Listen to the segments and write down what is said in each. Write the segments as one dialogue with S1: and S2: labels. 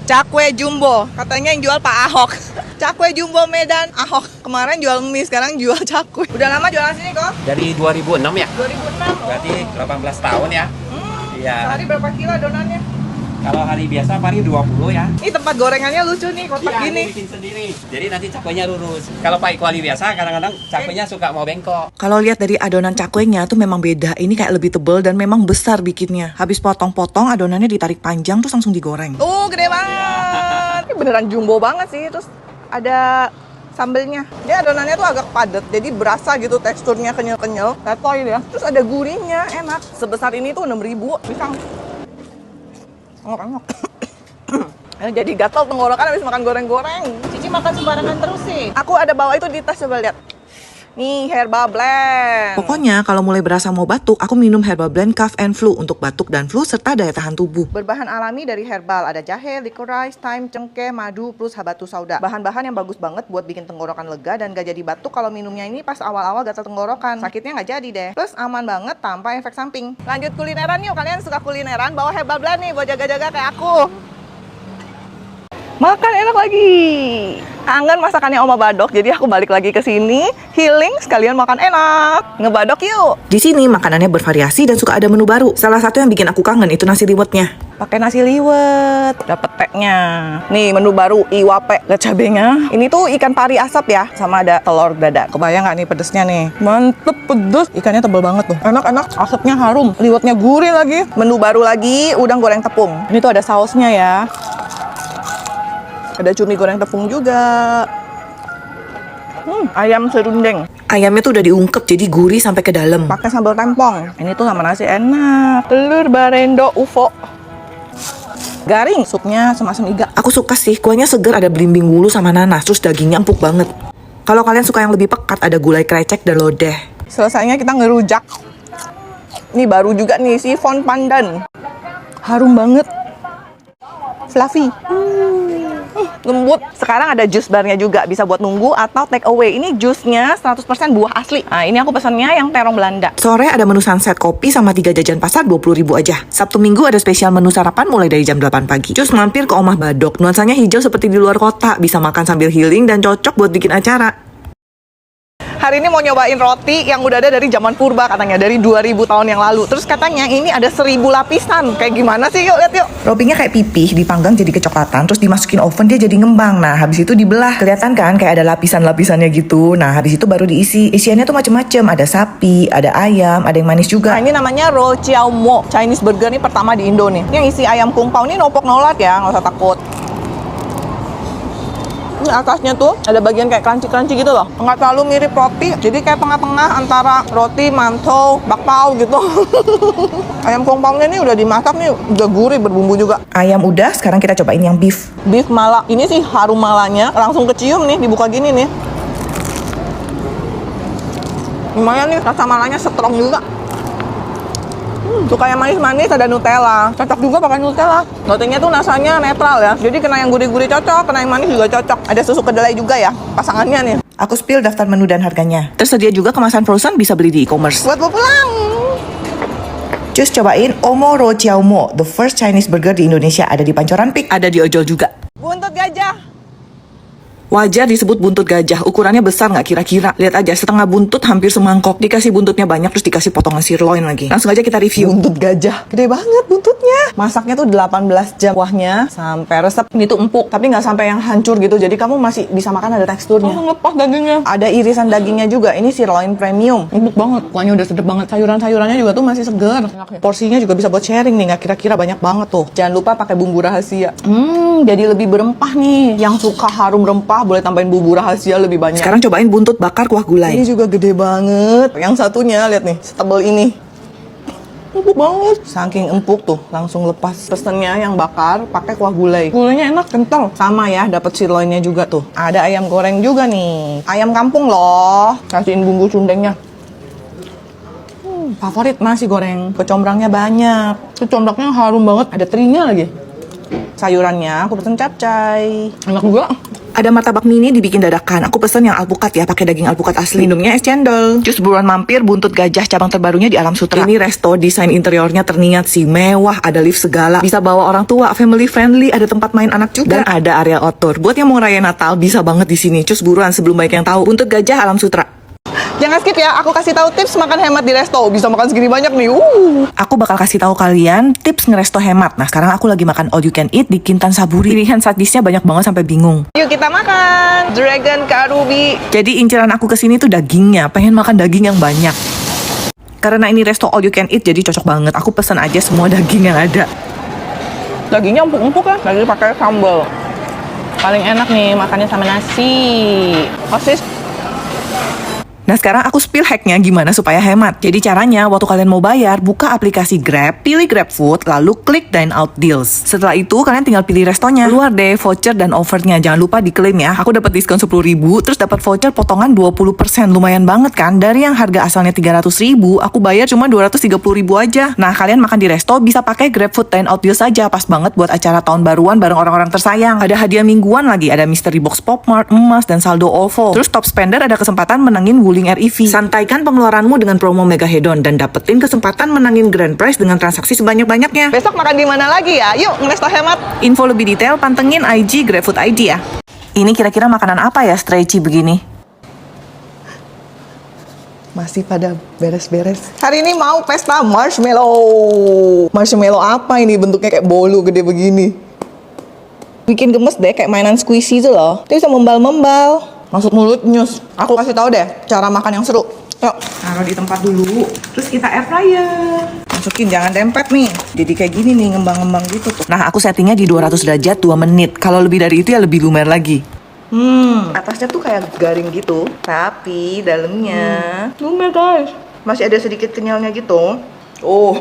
S1: Cakwe Jumbo, katanya yang jual Pak Ahok. Cakwe Jumbo Medan Ahok. Kemarin jual mie, sekarang jual cakwe. Udah lama jualan sini kok?
S2: Dari 2006 ya?
S1: 2006.
S2: Berarti 18 tahun ya? Iya.
S1: Sehari berapa kilo adonannya?
S2: Kalau hari biasa paling 20 ya.
S1: Ini tempat gorengannya lucu nih, kotak
S2: Iya,
S1: gini.
S2: ini bikin sendiri. Jadi nanti cakwenya lurus. Kalau pakai kuali biasa, kadang-kadang cakwenya suka mau bengkok.
S3: Kalau lihat dari adonan cakwenya tuh memang beda. Ini kayak lebih tebal dan memang besar bikinnya. Habis potong-potong adonannya ditarik panjang terus langsung digoreng.
S1: Gede banget. Ini beneran jumbo banget sih. Terus ada sambelnya. Dia adonannya tuh agak padat, jadi berasa gitu teksturnya kenyal-kenyal. Letoy ya. Terus ada gurihnya, enak. Sebesar ini tuh 6.000. Bisa. Enak. Jadi gatal tenggorokan habis makan goreng-goreng.
S4: Cici makan sembarangan terus sih.
S1: Aku ada bawa itu di tas, coba lihat. Nih, herbal blend.
S3: Pokoknya kalau mulai berasa mau batuk, aku minum herbal blend cough and flu untuk batuk dan flu serta daya tahan tubuh.
S1: Berbahan alami dari herbal, ada jahe, licorice, thyme, cengkeh, madu, plus habatus sauda. Bahan-bahan yang bagus banget buat bikin tenggorokan lega dan gak jadi batuk kalau minumnya ini pas awal-awal gatal tenggorokan. Sakitnya gak jadi deh. Plus aman banget tanpa efek samping. Lanjut kulineran yuk, kalian suka kulineran, bawa herbal blend nih buat jaga-jaga kayak aku. Makan enak lagi. Kangen masakannya Oma Badok, jadi aku balik lagi ke sini, healing sekalian makan enak. Ngebadok yuk.
S3: Di sini makanannya bervariasi dan suka ada menu baru. Salah satu yang bikin aku kangen itu nasi liwetnya.
S1: Pakai nasi liwet, dapet tehnya. Nih menu baru iwape, lihat cabenya. Ini tuh ikan pari asap ya, sama ada telur dadar. Kebayang nggak nih pedesnya nih? Mantep pedes. Ikannya tebal banget tuh. Enak-enak, asapnya harum, liwetnya gurih lagi. Menu baru lagi, udang goreng tepung. Ini tuh ada sausnya ya. Ada cumi goreng tepung juga. Ayam serundeng.
S3: Ayamnya tuh udah diungkep jadi gurih sampai ke dalam.
S1: Pakai sambal tempong. Ini tuh sama nasi enak. Telur barendo UFO. Garing, supnya semasem iga.
S3: Aku suka sih, kuahnya seger, ada belimbing wulu sama nanas, terus dagingnya empuk banget. Kalau kalian suka yang lebih pekat, ada gulai krecek dan lodeh.
S1: Selesainya kita ngerujak. Ini baru juga nih, sifon pandan. Harum banget. Fluffy. Lembut. Sekarang ada jus barnya juga, bisa buat nunggu atau take away. Ini jusnya 100% buah asli. Nah, ini aku pesannya yang terong Belanda.
S3: Sore ada menu sunset kopi sama 3 jajan pasar 20.000 aja. Sabtu Minggu ada spesial menu sarapan mulai dari jam 8 pagi. Terus mampir ke Omah Badok. Nuansanya hijau seperti di luar kota, bisa makan sambil healing dan cocok buat bikin acara.
S1: Hari ini mau nyobain roti yang udah ada dari zaman purba katanya, dari 2000 tahun yang lalu. Terus katanya ini ada 1000 lapisan. Kayak gimana sih? Yuk lihat yuk.
S3: Rotinya kayak pipih, dipanggang jadi kecoklatan, terus dimasukin oven dia jadi ngembang. Nah, habis itu dibelah. Kelihatan kan kayak ada lapisan-lapisannya gitu. Nah, habis itu baru diisi. Isiannya tuh macem-macem. Ada sapi, ada ayam, ada yang manis juga.
S1: Nah, ini namanya Ro Chiao Mo. Chinese burger nih pertama di Indo nih. Yang isi ayam kung pao ini nopok nolat ya, nggak usah takut. Ini atasnya tuh ada bagian kayak crunchy-crunchy gitu loh. Nggak terlalu mirip roti, jadi kayak tengah-tengah antara roti, mantou, bakpao gitu. Ayam kung pao ini udah dimasak nih, udah gurih, berbumbu juga.
S3: Ayam udah, sekarang kita cobain yang beef.
S1: Beef mala. Ini sih harum malanya, langsung kecium nih, dibuka gini nih. Lumayan nih, rasa malanya strong juga. Suka yang manis-manis, ada Nutella. Cocok juga pakai Nutella. Rotinya tuh rasanya netral ya. Jadi kena yang gurih-gurih cocok, kena yang manis juga cocok. Ada susu kedelai juga ya, pasangannya nih.
S3: Aku spill daftar menu dan harganya. Tersedia juga kemasan frozen, bisa beli di e-commerce.
S1: Buat pulang.
S3: Cus cobain Omo Ro Chiao Mo, the first Chinese burger di Indonesia. Ada di Pancoran Peak, ada di ojol juga.
S1: Buntut gajah.
S3: Wajar disebut buntut gajah, ukurannya besar nggak kira-kira. Lihat aja, setengah buntut hampir semangkok. Dikasih buntutnya banyak, terus dikasih potongan sirloin lagi. Langsung aja kita review.
S1: Buntut gajah, gede banget buntutnya. Masaknya tuh 18 jam kuahnya sampai resep. Ini tuh empuk, tapi nggak sampai yang hancur gitu. Jadi kamu masih bisa makan, ada teksturnya. Lepas dagingnya. Ada irisan dagingnya juga. Ini sirloin premium. Empuk banget, kuahnya udah sedap banget. Sayuran-sayurannya juga tuh masih segar. Porsinya juga bisa buat sharing nih, nggak kira-kira banyak banget tuh. Jangan lupa pakai bumbu rahasia. Jadi lebih berempah nih. Yang suka harum rempah boleh tambahin bumbu rahasia lebih banyak.
S3: Sekarang cobain buntut bakar kuah gulai.
S1: Ini juga gede banget. Yang satunya lihat nih, setebal ini. Empuk banget. Saking empuk tuh, langsung lepas. Pesennya yang bakar pakai kuah gulai. Gulainya enak, kental. Sama ya, dapat sirloinnya juga tuh. Ada ayam goreng juga nih. Ayam kampung loh. Kasihin bumbu cundengnya. Favorit nasi goreng. Kecombrangnya banyak. Kecombrangnya harum banget. Ada terinya lagi. Sayurannya aku pesen capcay. Enak juga.
S3: Ada martabak mini dibikin dadakan. Aku pesen yang alpukat ya, pakai daging alpukat asli. Minumnya es cendol. Cus buruan mampir Buntut Gajah cabang terbarunya di Alam Sutra. Ini resto, desain interiornya terniat sih mewah, ada lift segala. Bisa bawa orang tua, family friendly, ada tempat main anak juga. Dan ada area outdoor. Buat yang mau ngerayain Natal bisa banget di sini. Cus buruan sebelum banyak yang tahu. Buntut Gajah Alam Sutra.
S1: Jangan skip ya, aku kasih tahu tips makan hemat di resto. Bisa makan segini banyak nih.
S3: Aku bakal kasih tahu kalian tips ngeresto hemat. Nah, sekarang aku lagi makan all you can eat di Kintan Saburi. Pilihan side dish-nya banyak banget sampai bingung.
S1: Yuk kita makan Dragon Karubi.
S3: Jadi inceran aku kesini tuh dagingnya. Pengen makan daging yang banyak. Karena ini resto all you can eat, jadi cocok banget. Aku pesen aja semua daging yang ada.
S1: Dagingnya empuk-empuk kan, lagi pakai sambal. Paling enak nih makannya sama nasi. Osis.
S3: Nah sekarang aku spill hacknya gimana supaya hemat. Jadi caranya waktu kalian mau bayar, buka aplikasi Grab, pilih GrabFood, lalu klik Dine Out Deals. Setelah itu kalian tinggal pilih restonya. Keluar deh voucher dan offernya, jangan lupa diklaim ya. Aku dapat diskon 10.000, terus dapat voucher potongan 20%. Lumayan banget kan? Dari yang harga asalnya 300.000, aku bayar cuma 230.000 aja. Nah kalian makan di resto bisa pakai GrabFood Dine Out Deals aja. Pas banget buat acara tahun baruan bareng orang-orang tersayang. Ada hadiah mingguan lagi, ada mystery box Pop Mart, emas, dan saldo OVO. Terus top spender ada kesempatan menangin Wuling REV. Santaikan pengeluaranmu dengan promo Mega Hedon dan dapetin kesempatan menangin grand prize dengan transaksi sebanyak-banyaknya.
S1: Besok makan di mana lagi ya? Yuk ngeresto hemat.
S3: Info lebih detail pantengin IG GrabFood ID ya. Ini kira-kira makanan apa ya stretchy begini?
S1: Masih pada beres-beres. Hari ini mau pesta marshmallow. Marshmallow apa ini? Bentuknya kayak bolu gede begini. Bikin gemes deh, kayak mainan squishy itu loh. Dia bisa membal-membal. Masuk mulut nyus. Aku kasih tahu deh cara makan yang seru. Yuk.
S3: Taruh di tempat dulu. Terus kita air fryer.
S1: Masukin, jangan dempet nih. Jadi kayak gini nih, ngembang-ngembang gitu tuh.
S3: Nah aku settingnya di 200 derajat 2 menit. Kalau lebih dari itu ya lebih lumer lagi.
S1: Atasnya tuh kayak garing gitu. Tapi dalamnya lumer guys. Masih ada sedikit kenyalnya gitu. Oh.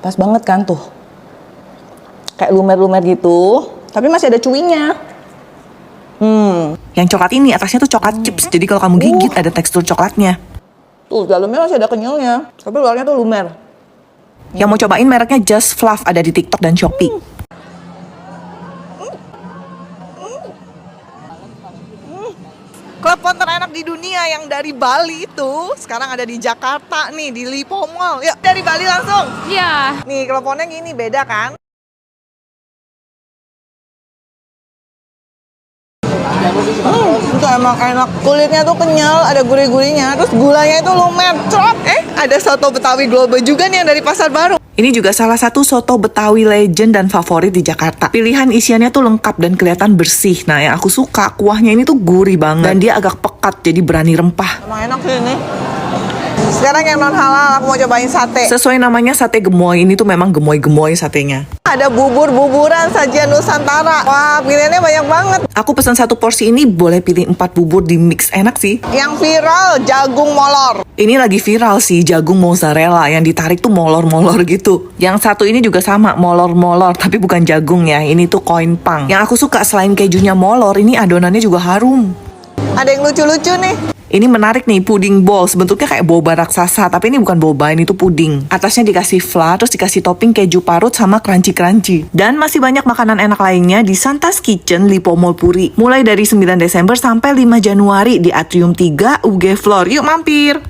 S1: Pas banget kan tuh. Kayak lumer-lumer gitu. Tapi masih ada cuinya.
S3: Yang coklat ini atasnya tuh coklat chips. Jadi kalau kamu gigit ada tekstur coklatnya.
S1: Tuh, dalamnya masih ada kenyalnya. Tapi luarnya tuh lumer.
S3: Yang mau cobain mereknya Just Fluff, ada di TikTok dan Shopee.
S1: Klepon terenak di dunia yang dari Bali itu sekarang ada di Jakarta nih, di Lipo Mall. Yuk, dari Bali langsung.
S4: Iya.
S1: Nih, kleponnya gini, beda kan? Itu emang enak. Kulitnya tuh kenyal, ada gurih-gurihnya. Terus gulanya itu lumer. Crop. Ada soto Betawi Global juga nih yang dari Pasar Baru.
S3: Ini juga salah satu soto Betawi legend dan favorit di Jakarta. Pilihan isiannya tuh lengkap dan kelihatan bersih. Nah yang aku suka, kuahnya ini tuh gurih banget. Dan dia agak pekat, jadi berani rempah.
S1: Emang enak sih ini. Sekarang yang non halal, aku mau cobain sate.
S3: Sesuai namanya sate gemoy, ini tuh memang gemoy-gemoy satenya.
S1: Ada bubur-buburan sajian Nusantara. Wah, pilihannya banyak banget.
S3: Aku pesan satu porsi ini, boleh pilih 4 bubur di mix, enak sih.
S1: Yang viral, jagung molor.
S3: Ini lagi viral sih, jagung mozzarella yang ditarik tuh molor-molor gitu. Yang satu ini juga sama, molor-molor, tapi bukan jagung ya, ini tuh koin pang. Yang aku suka selain kejunya molor, ini adonannya juga harum.
S1: Ada yang lucu-lucu nih.
S3: Ini menarik nih, puding balls. Bentuknya kayak boba raksasa, tapi ini bukan boba, ini tuh puding. Atasnya dikasih flan, terus dikasih topping keju parut sama crunchy-crunchy. Dan masih banyak makanan enak lainnya di Santa's Kitchen Lipo Mall Puri. Mulai dari 9 Desember sampai 5 Januari di Atrium 3 UG Floor. Yuk mampir!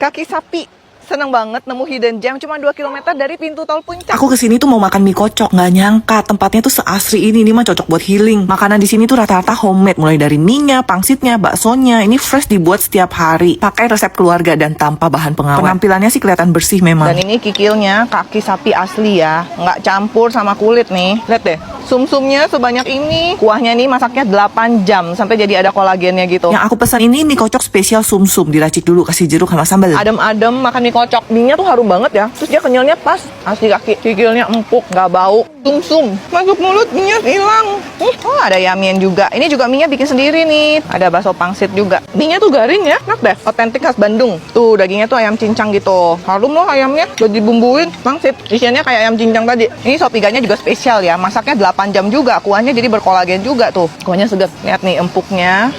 S1: Kaki sapi. Seneng banget nemu hidden gem cuma 2 km dari pintu tol Puncak.
S3: Aku kesini tuh mau makan mie kocok, nggak nyangka tempatnya tuh seasri ini mah cocok buat healing. Makanan di sini tuh rata-rata homemade, mulai dari mie-nya, pangsitnya, baksonya. Ini fresh dibuat setiap hari, pakai resep keluarga dan tanpa bahan pengawet. Penampilannya sih kelihatan bersih memang.
S1: Dan ini kikilnya kaki sapi asli ya, nggak campur sama kulit nih. Lihat deh, sum-sumnya sebanyak ini. Kuahnya nih masaknya 8 jam sampai jadi ada kolagennya gitu.
S3: Yang aku pesan ini mie kocok spesial sum-sum, diracik dulu kasih jeruk sama sambal.
S1: Adem-adem makan mie kocok. Mie-nya tuh harum banget ya. Terus dia kenyalnya pas. Asli kaki. Kikilnya empuk, nggak bau. Sum-sum. Masuk mulut, mie-nya hilang. Oh, ada yamian juga. Ini juga mie-nya bikin sendiri nih. Ada bakso pangsit juga. Mie-nya tuh garing ya. Enak deh. Otentik khas Bandung. Tuh, dagingnya tuh ayam cincang gitu. Harum loh ayamnya. Udah dibumbuin. Pangsit. Isiannya kayak ayam cincang tadi. Ini sop iganya juga spesial ya. Masaknya 8 jam juga. Kuahnya jadi berkolagen juga tuh. Kuahnya segar. Lihat nih empuknya.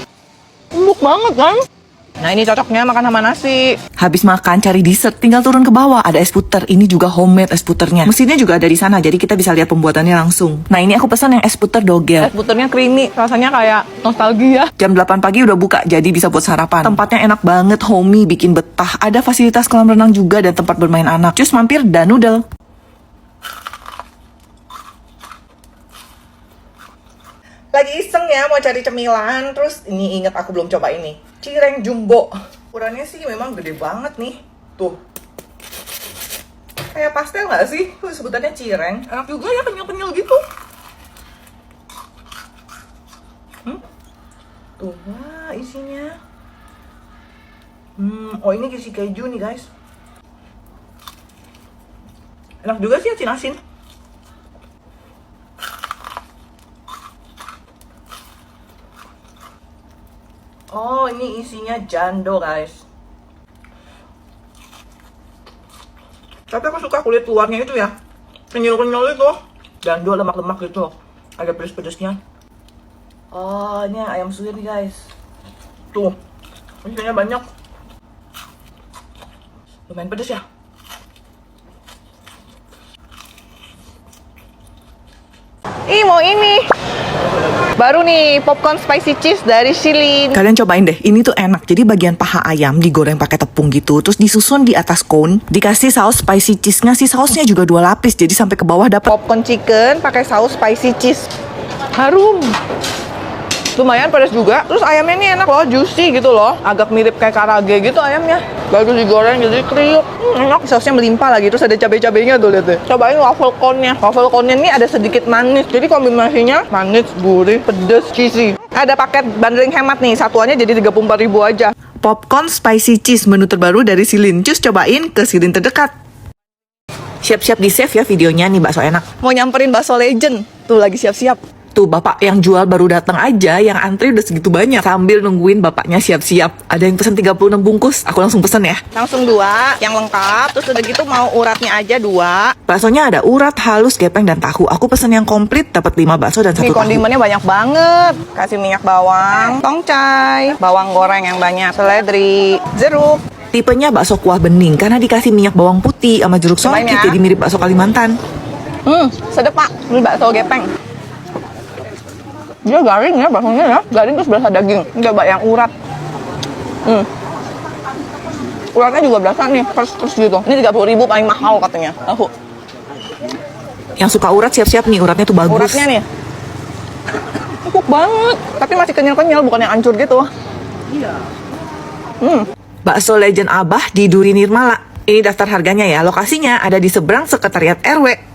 S1: Empuk banget kan? Nah ini cocoknya makan sama nasi.
S3: Habis makan cari dessert, tinggal turun ke bawah. Ada es puter, ini juga homemade es puternya. Mesinnya juga ada di sana, jadi kita bisa lihat pembuatannya langsung. Nah ini aku pesan yang es puter dogel.
S1: Es puternya creamy, rasanya kayak nostalgia.
S3: Jam 8 pagi udah buka, jadi bisa buat sarapan. Tempatnya enak banget, homey, bikin betah. Ada fasilitas kolam renang juga dan tempat bermain anak. Cus mampir dan noodle.
S1: Lagi iseng ya mau cari cemilan, terus ini inget aku belum coba ini. Cireng jumbo. Ukurannya sih memang gede banget nih. Tuh. Kayak pastel nggak sih? Tuh sebutannya cireng. Enak juga ya, kenyal-kenyal gitu. Tuh, wah isinya. Oh ini isi keju nih guys. Enak juga sih asin asin. Oh ini isinya jando guys. Tapi aku suka kulit luarnya itu ya, kenyal-kenyal itu. Jando lemak-lemak gitu. Ada pedes-pedesnya. Oh ini ayam suwir nih guys. Tuh, isinya banyak. Lumayan pedes ya. Ih mau ini. Baru nih popcorn spicy cheese dari Shilin.
S3: Kalian cobain deh, ini tuh enak. Jadi bagian paha ayam digoreng pakai tepung gitu, terus disusun di atas cone, dikasih saus spicy cheese-nya. Si sausnya juga 2 lapis, jadi sampai ke bawah dapat
S1: Popcorn chicken pakai saus spicy cheese. Harum. Lumayan pedas juga. Terus ayamnya ini enak loh, juicy gitu loh. Agak mirip kayak karage gitu ayamnya. Baru digoreng jadi kriuk. Enak. Sausnya melimpah lagi. Terus ada cabai-cabainya tuh, lihat deh. Cobain waffle cone-nya. Waffle cone-nya ini ada sedikit manis. Jadi kombinasinya manis, gurih, pedas, cheesy. Ada paket bundling hemat nih. Satuannya jadi 34.000 aja.
S3: popcorn spicy cheese, menu terbaru dari Shilin. Cus cobain ke Shilin terdekat. Siap-siap di save ya videonya nih, bakso enak.
S1: Mau nyamperin bakso legend. Tuh lagi siap-siap.
S3: Tuh bapak yang jual baru datang aja, yang antri udah segitu banyak. Sambil nungguin bapaknya siap-siap. Ada yang pesen 36 bungkus, aku langsung pesen ya.
S1: Langsung 2 yang lengkap. Terus udah gitu mau uratnya aja 2.
S3: Baksonya ada urat, halus, gepeng, dan tahu. Aku pesen yang komplit, dapat 5 bakso dan 1
S1: Ini
S3: tahu.
S1: kondimennya banyak banget. Kasih minyak bawang, tongcai, bawang goreng yang banyak, seledri, jeruk.
S3: Tipenya bakso kuah bening, karena dikasih minyak bawang putih sama jeruk
S1: Cobain
S3: songkit,
S1: ya.
S3: jadi mirip bakso Kalimantan.
S1: Sedep pak. Ini bakso gepeng. Dia garing ya baksonya ya. Garing terus berasa daging. Coba yang urat. Uratnya juga berasa nih, terus gitu. Ini 30.000 paling mahal katanya. Tahu.
S3: Yang suka urat siap-siap nih, uratnya tuh bagus.
S1: Uratnya nih. Empuk banget. Tapi masih kenyal-kenyal, bukan yang hancur gitu. Iya.
S3: Bakso Legend Abah di Duri Nirmala. Ini daftar harganya ya. Lokasinya ada di seberang sekretariat RW.